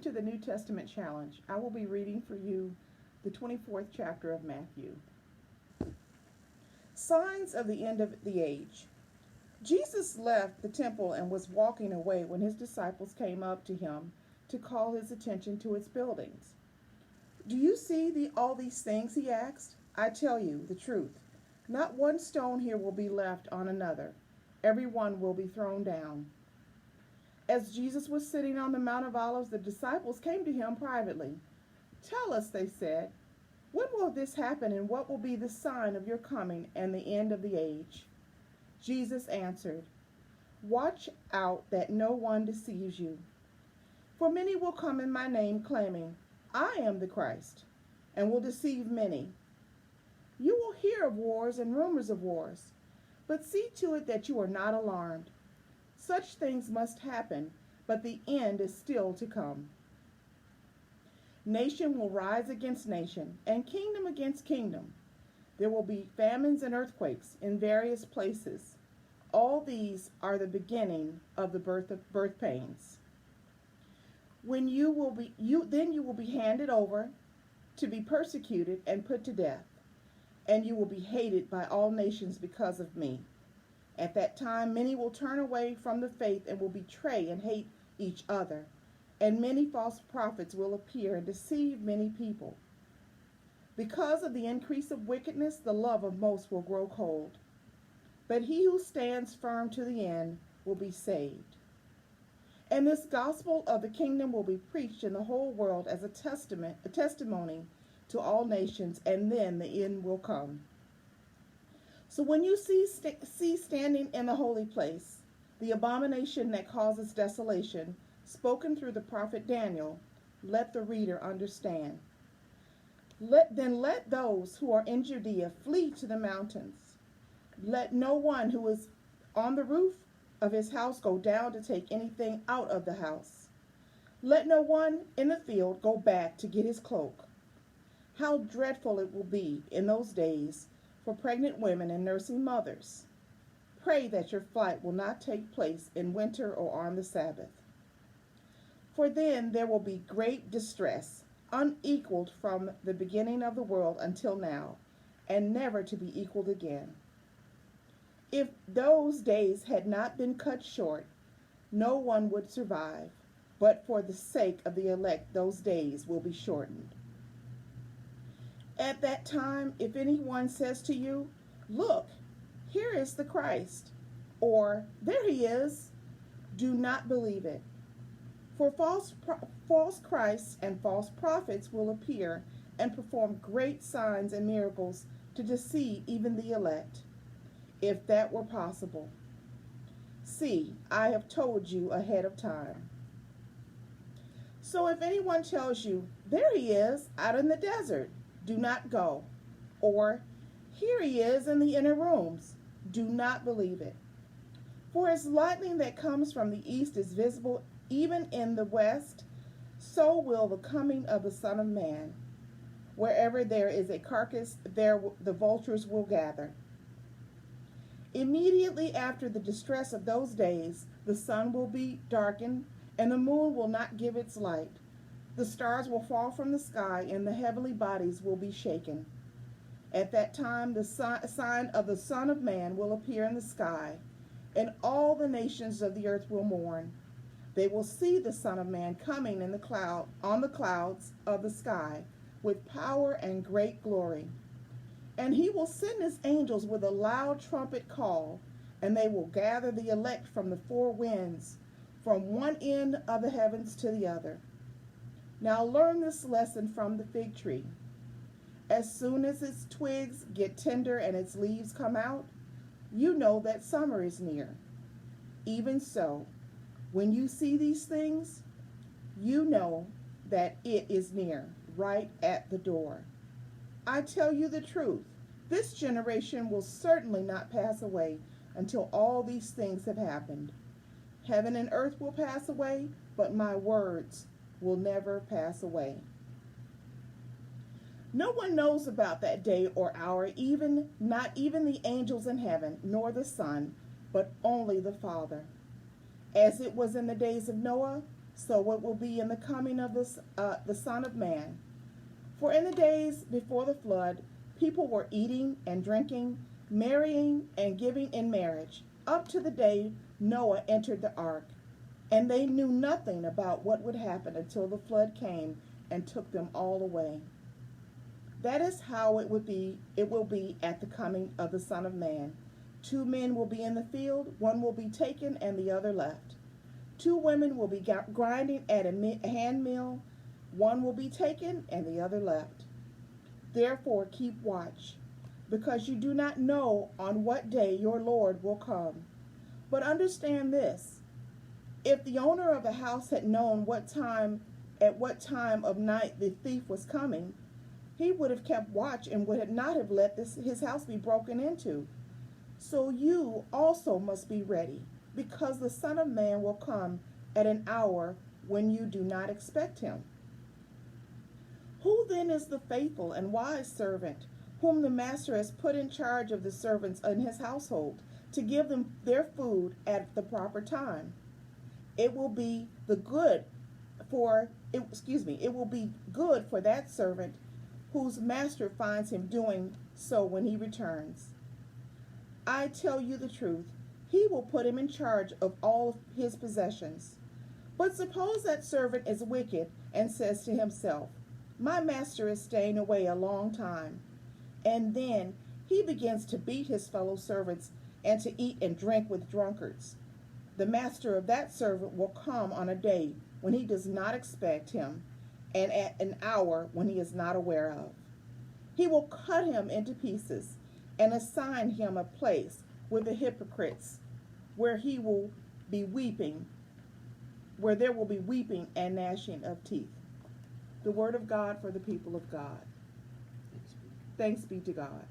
to the New Testament Challenge. I will be reading for you the 24th chapter of Matthew. Signs of the end of the age. Jesus left the temple and was walking away when his disciples came up to him to call his attention to its buildings. Do you see all these things? He asked. I tell you the truth. Not one stone here will be left on another. Every one will be thrown down. As Jesus was sitting on the Mount of Olives, the disciples came to him privately. Tell us, they said, when will this happen, and what will be the sign of your coming and the end of the age? Jesus answered, watch out that no one deceives you. For many will come in my name, claiming, I am the Christ, and will deceive many. You will hear of wars and rumors of wars, but see to it that you are not alarmed. Such things must happen, but the end is still to come. Nation will rise against nation, and kingdom against kingdom. There will be famines and earthquakes in various places. All these are the beginning of the birth pains. Then you will be handed over to be persecuted and put to death, and you will be hated by all nations because of me. At that time, many will turn away from the faith and will betray and hate each other, and many false prophets will appear and deceive many people. Because of the increase of wickedness, the love of most will grow cold. But he who stands firm to the end will be saved. And this gospel of the kingdom will be preached in the whole world as a testimony to all nations, and then the end will come. So when you see standing in the holy place the abomination that causes desolation, spoken through the prophet Daniel, let the reader understand. Let those who are in Judea flee to the mountains. Let no one who is on the roof of his house go down to take anything out of the house. Let no one in the field go back to get his cloak. How dreadful it will be in those days for pregnant women and nursing mothers. Pray that your flight will not take place in winter or on the Sabbath. For then there will be great distress, unequaled from the beginning of the world until now, and never to be equaled again. If those days had not been cut short, no one would survive, but for the sake of the elect, those days will be shortened. At that time, if anyone says to you, look, here is the Christ, or there he is, do not believe it. For false Christs and false prophets will appear and perform great signs and miracles to deceive even the elect, if that were possible. See, I have told you ahead of time. So if anyone tells you, there he is, out in the desert, do not go. Or, here he is in the inner rooms, do not believe it. For as lightning that comes from the east is visible even in the west, so will the coming of the Son of Man. Wherever there is a carcass, there the vultures will gather. Immediately after the distress of those days, the sun will be darkened, and the moon will not give its light. The stars will fall from the sky, and the heavenly bodies will be shaken. At that time, the sign of the Son of Man will appear in the sky, and all the nations of the earth will mourn. They will see the Son of Man coming on the clouds of the sky with power and great glory. And he will send his angels with a loud trumpet call, and they will gather the elect from the four winds, from one end of the heavens to the other. Now learn this lesson from the fig tree. As soon as its twigs get tender and its leaves come out, you know that summer is near. Even so, when you see these things, you know that it is near, right at the door. I tell you the truth, this generation will certainly not pass away until all these things have happened. Heaven and earth will pass away, but my words will never pass away. No one knows about that day or hour, not even the angels in heaven, nor the Son, but only the Father. As it was in the days of Noah, So it will be in the coming of the Son of Man. For in the days before the flood, people were eating and drinking, marrying and giving in marriage, up to the day Noah entered the ark. And they knew nothing about what would happen until the flood came and took them all away. That is how it will be at the coming of the Son of Man. Two men will be in the field, one will be taken and the other left. Two women will be grinding at a hand mill, one will be taken and the other left. Therefore keep watch, because you do not know on what day your Lord will come. But understand this, if the owner of the house had known at what time of night the thief was coming, he would have kept watch and would not have let his house be broken into. So you also must be ready, because the Son of Man will come at an hour when you do not expect him. Who then is the faithful and wise servant, whom the master has put in charge of the servants in his household, to give them their food at the proper time? It will be good for that servant whose master finds him doing so when he returns. I tell you the truth, he will put him in charge of all his possessions. But suppose that servant is wicked and says to himself, my master is staying away a long time. And then he begins to beat his fellow servants and to eat and drink with drunkards. The master of that servant will come on a day when he does not expect him, and at an hour when he is not aware of. He will cut him into pieces and assign him a place with the hypocrites, where there will be weeping and gnashing of teeth. The word of God for the people of God. Thanks be to God.